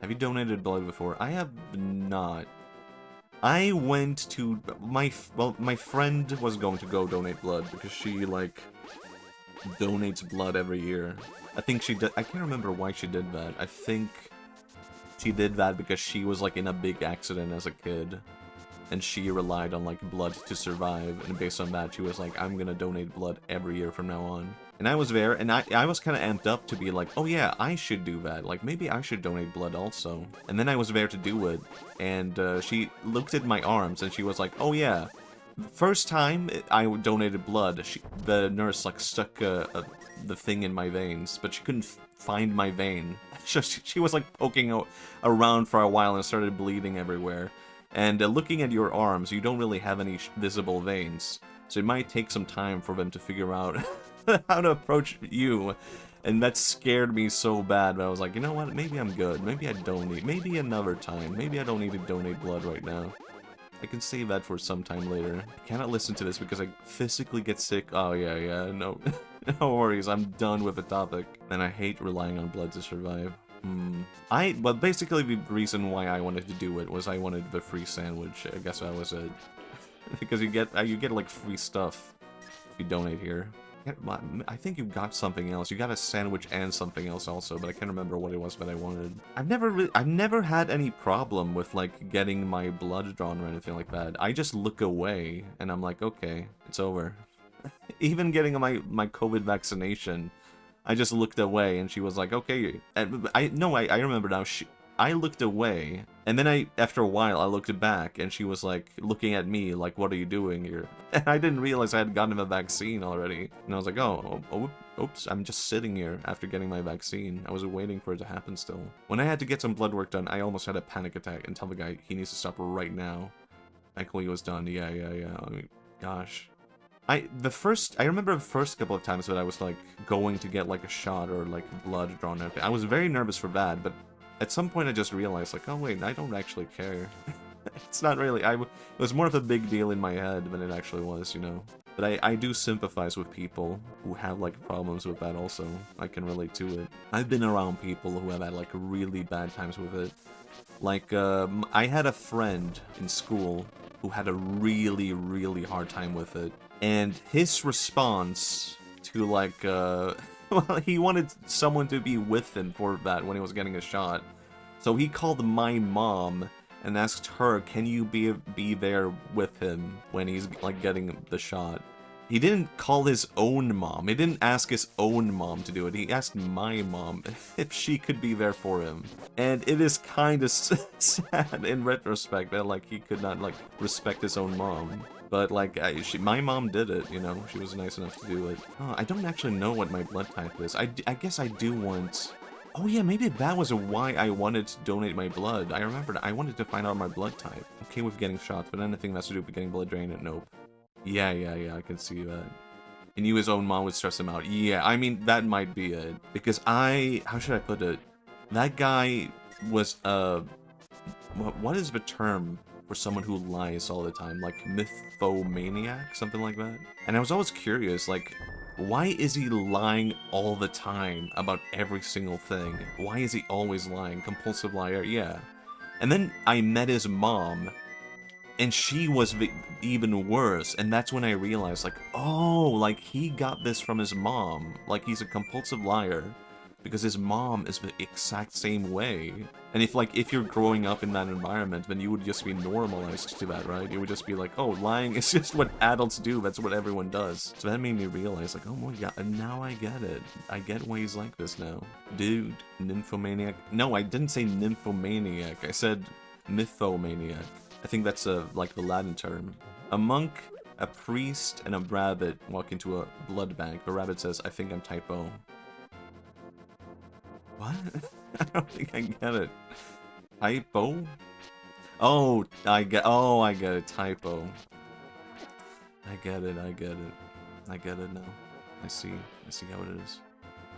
Have you donated blood before? I have not. I went to my friend was going to go donate blood because she like donates blood every year. I think she did. I can't remember why she did that. I think she did that because she was like in a big accident as a kid, and she relied on like blood to survive. And based on that, she was like, "I'm gonna donate blood every year from now on." And I was there, and I was kind of amped up to be like, "Oh yeah, I should do that. Like maybe I should donate blood also." And then I was there to do it, and she looked at my arms, and she was like, "Oh yeah." First time I donated blood, the nurse like stuck the thing in my veins, but she couldn't find my vein. She was like poking around for a while and started bleeding everywhere. And looking at your arms, you don't really have any visible veins, so it might take some time for them to figure out how to approach you. And that scared me so bad, but I was like, you know what, maybe I'm good. Maybe I don't need, maybe another time. Maybe I don't need to donate blood right now. I can save that for some time later. I cannot listen to this because I physically get sick. Oh, yeah, no. No worries, I'm done with the topic. And I hate relying on blood to survive. Well, basically the reason why I wanted to do it was I wanted the free sandwich. I guess that was it. Because you get like free stuff if you donate here. I think you got something else. You got a sandwich and something else also, but I can't remember what it was that I wanted. I've never had any problem with like getting my blood drawn or anything like that. I just look away and I'm like, okay, it's over. Even getting my COVID vaccination, I just looked away and she was like, okay. And I remember now. I looked away, and then after a while, I looked back, and she was like looking at me like, "What are you doing here?" And I didn't realize I had gotten a vaccine already, and I was like, "Oh, oops! I'm just sitting here after getting my vaccine. I was waiting for it to happen still." When I had to get some blood work done, I almost had a panic attack and tell the guy he needs to stop right now. Thankfully, he was done. Yeah. I mean, gosh. I remember the first couple of times that I was like going to get like a shot or like blood drawn out. I was very nervous for that, but at some point I just realized like, oh wait, I don't actually care. It's not really, it was more of a big deal in my head than it actually was, you know. But I do sympathize with people who have like problems with that also. I can relate to it. I've been around people who have had like really bad times with it. Like, I had a friend in school who had a really, really hard time with it. And his response to like, well, he wanted someone to be with him for that when he was getting a shot. So he called my mom and asked her, can you be there with him when he's like getting the shot? He didn't call his own mom. He didn't ask his own mom to do it. He asked my mom if she could be there for him. And it is kind of sad in retrospect that like he could not like respect his own mom. But like my mom did it, you know. She was nice enough to do it. Oh, I don't actually know what my blood type is. I guess I do want. Oh yeah, maybe that was why I wanted to donate my blood. I remembered I wanted to find out my blood type. Okay with getting shots, but anything that's to do with getting blood drained, nope. Yeah, I can see that. He knew his own mom would stress him out. Yeah, I mean, that might be it. Because how should I put it? That guy was, what is the term for someone who lies all the time? Like, mythomaniac? Something like that? And I was always curious, like, why is he lying all the time about every single thing? Why is he always lying? Compulsive liar? Yeah. And then I met his mom, and she was even worse, and that's when I realized, like, oh, like, he got this from his mom. Like, he's a compulsive liar, because his mom is the exact same way. And if you're growing up in that environment, then you would just be normalized to that, right? It would just be like, oh, lying is just what adults do, that's what everyone does. So that made me realize, like, oh my god, now I get it. I get why he's like this now. Dude, nymphomaniac. No, I didn't say nymphomaniac, I said mythomaniac. I think that's like the Latin term. A monk, a priest, and a rabbit walk into a blood bank. The rabbit says, I think I'm type O. What? I don't think I get it. Typo? Oh, I get it. Typo. I get it. I get it now. I see how it is.